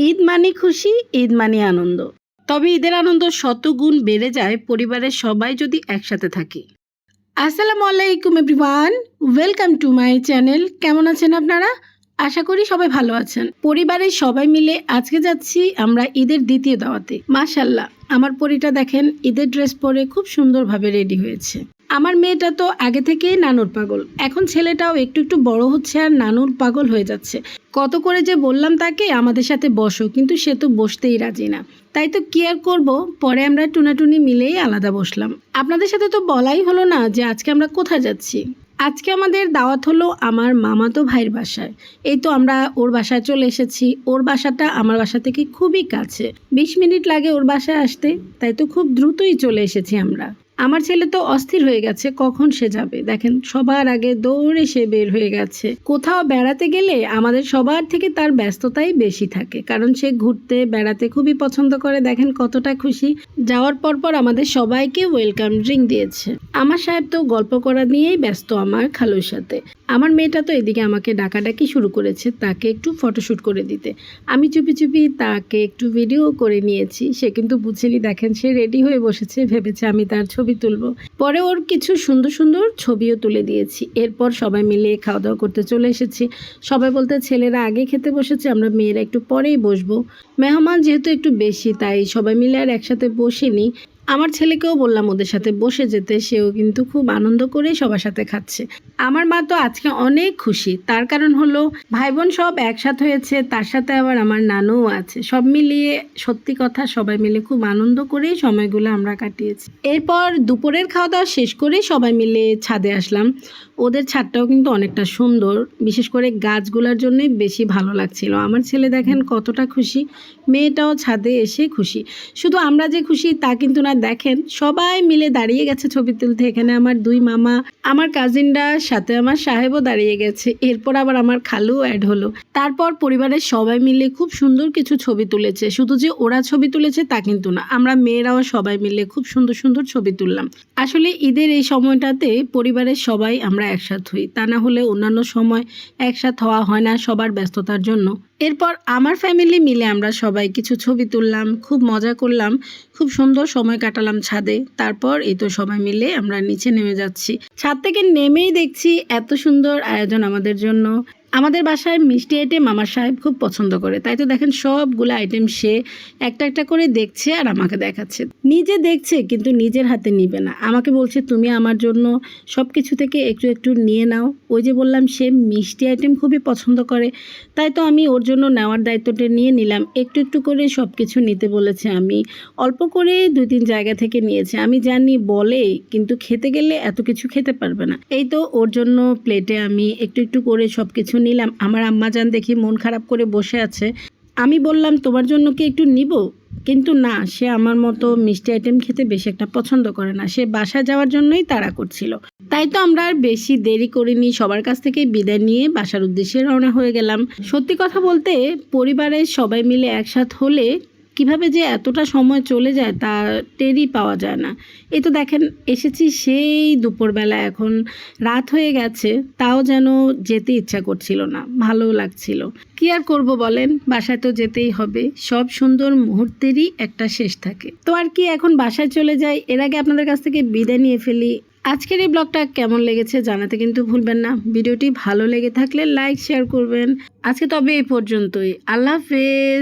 ঈদ মানে খুশি, ঈদ মানে আনন্দ। তবে ঈদের আনন্দ শতগুণ বেড়ে যায় পরিবারের সবাই যদি একসাথে থাকি। আসসালামু আলাইকুম everyone, welcome to my channel. কেমন আছেন আপনারা? আশা করি সবাই ভালো আছেন। পরিবারের সবাই মিলে আজকে যাচ্ছি আমরা ঈদের দ্বিতীয় দাওয়াতে। মাশাল্লাহ, আমার পরিটা দেখেন ঈদের ড্রেস পরে খুব সুন্দরভাবে রেডি হয়েছে। আমার মেয়েটা তো আগে থেকেই নানুর পাগল, এখন ছেলেটাও একটু একটু বড় হচ্ছে আর নানুর পাগল হয়ে যাচ্ছে। কত করে যে বললাম তাকে আমাদের সাথে বসো, কিন্তু সে তো বসতেই রাজি না। তাই তো কি আর করবো, পরে আমরা টুনাটুনি মিলেই আলাদা বসলাম। আপনাদের সাথে তো বলাই হলো না যে আজকে আমরা কোথায় যাচ্ছি। আজকে আমাদের দাওয়াত হলো আমার মামাতো ভাইয়ের বাসায়। এই তো আমরা ওর বাসায় চলে এসেছি। ওর বাসাটা আমার বাসা থেকে খুবই কাছে, 20 মিনিট লাগে ওর বাসায় আসতে। তাই তো খুব দ্রুতই চলে এসেছি আমরা। আমার ছেলে তো অস্থির হয়ে গেছে কখন সে যাবে। দেখেন সবার আগে দৌড়ে সে বের হয়ে গেছে। কোথাও বেড়াতে গেলে আমাদের সবার থেকে তার ব্যস্ততাই বেশি থাকে, কারণ সে ঘুরতে বেড়াতে খুবই পছন্দ করে। দেখেন কতটা খুশি। যাওয়ার পর আমাদের সবাইকে ওয়েলকাম ড্রিঙ্ক দিয়েছে। আমার সাহেব তো গল্প করা নিয়েই ব্যস্ত আমার খালুর সাথে। আমার মেয়েটা তো এদিকে আমাকে ডাকাডাকি শুরু করেছে তাকে একটু ফটোশ্যুট করে দিতে। আমি চুপি চুপি তাকে একটু ভিডিও করে নিয়েছি। সে কিন্তু বুঝেনি, দেখেন সে রেডি হয়ে বসেছে, ভেবেছে আমি তার ছবি তুলবো। পরে ওর কিছু সুন্দর সুন্দর ছবিও তুলে দিয়েছি। এরপর সবাই মিলে খাওয়া দাওয়া করতে চলে এসেছি। সবাই বলতে ছেলেরা আগে খেতে বসেছে, আমরা মেয়েরা একটু পরেই বসবো। মেহমান যেহেতু একটু বেশি, তাই সবাই মিলে আর একসাথে বসিনি। আমার ছেলেকেও বললাম ওদের সাথে বসে যেতে, সেও কিন্তু খুব আনন্দ করে সবার সাথে খাচ্ছে। আমার মা তো আজকে অনেক খুশি, তার কারণ হলো ভাই বোন সব একসাথে হয়েছে, তার সাথে আবার আমার নানুও আছে। সব মিলিয়ে সত্যি কথা সবাই মিলে খুব আনন্দ করেই সময়গুলো আমরা কাটিয়েছি। এরপর দুপুরের খাওয়া দাওয়া শেষ করে সবাই মিলে ছাদে আসলাম। ওদের ছাদটাও কিন্তু অনেকটা সুন্দর, বিশেষ করে গাছগুলোর জন্যই বেশি ভালো লাগছিল। আমার ছেলে দেখেন কতটা খুশি, মেয়েটাও ছাদে এসে খুশি। শুধু আমরা যে খুশি তা কিন্তু না, দেখেন সবাই মিলে দাঁড়িয়ে গেছে ছবি তুলতে। এখানে আমার দুই মামা, আমার কাজিনরা, সাথে আমার সাহেবও দাঁড়িয়ে গেছে। এরপর আবার আমার খালুও অ্যাড হলো। তারপর পরিবারের সবাই মিলে খুব সুন্দর কিছু ছবি তুলেছে। শুধু যে ওরা ছবি তুলেছে তা কিন্তু না, আমরা মেয়েরাও সবাই মিলে খুব সুন্দর সুন্দর ছবি তুললাম। আসলে ঈদের এই সময়টাতে পরিবারের সবাই আমরা একসাথে হই, তা না হলে অন্যান্য সময় একসাথে হওয়া হয় না সবার ব্যস্ততার জন্য। এরপর আমার ফ্যামিলি মিলে আমরা সবাই কিছু ছবি তুললাম, খুব মজা করলাম, খুব সুন্দর সময় কাটালাম ছাদে। তারপর এই তো সবাই মিলে আমরা নিচে নেমে যাচ্ছি। ছাদ থেকে নেমেই দেখছি এত সুন্দর আয়োজন আমাদের জন্য। আমাদের বাসায় মিষ্টি আইটেম আমার সাহেব খুব পছন্দ করে, তাই তো দেখেন সবগুলো আইটেম সে একটা একটা করে দেখছে আর আমাকে দেখাচ্ছে। নিজে দেখছে কিন্তু নিজের হাতে নিবে না, আমাকে বলছে তুমি আমার জন্য সব কিছু থেকে একটু একটু নিয়ে নাও। ওই যে বললাম সে মিষ্টি আইটেম খুবই পছন্দ করে, তাই তো আমি ওর জন্য নেওয়ার দায়িত্বটা নিয়ে নিলাম। একটু একটু করে সব কিছু নিতে বলেছে, আমি অল্প করে 2-3 জায়গা থেকে নিয়েছি। আমি জানি বলে, কিন্তু খেতে গেলে এত কিছু খেতে পারবে না। এই তো ওর জন্য প্লেটে আমি একটু একটু করে সব কিছু নিলাম। আমার আম্মাজান দেখি মন খারাপ করে বসে আছে। আমি বললাম তোমার জন্য কি একটু নিব, কিন্তু না, সে আমার মতো মিষ্টি আইটেম খেতে বেশি একটা পছন্দ করে না। সে বাসায় যাওয়ার জন্যই তাড়া করছিল। তাই তো আমরা আর বেশি দেরি করিনি, সবার কাছ থেকে বিদায় নিয়ে বাসার উদ্দেশ্যে রওনা হয়ে গেলাম। সত্যি কথা বলতে পরিবারের সবাই মিলে একসাথে হলে কিভাবে যে এতটা সময় চলে যায় তা টেরই পাওয়া যায় না। এই তো দেখেন এসেছি সেই দুপুরবেলা, এখন রাত হয়ে গেছে, তাও যেন যেতে ইচ্ছা করছিল না, ভালো লাগছিল। কি আর করব বলেন, বাসায় তো যেতেই হবে। সব সুন্দর মুহূর্তেরই একটা শেষ থাকে। তো আর কি, এখন বাসায় চলে যাই। এর আগে আপনাদের কাছ থেকে বিদায় নিয়ে ফেলি। আজকের এই ব্লগটা কেমন লেগেছে জানাতে কিন্তু ভুলবেন না। ভিডিওটি ভালো লেগে থাকলে লাইক শেয়ার করবেন। আজকে তবে এই পর্যন্তই। আল্লাহ হাফেজ।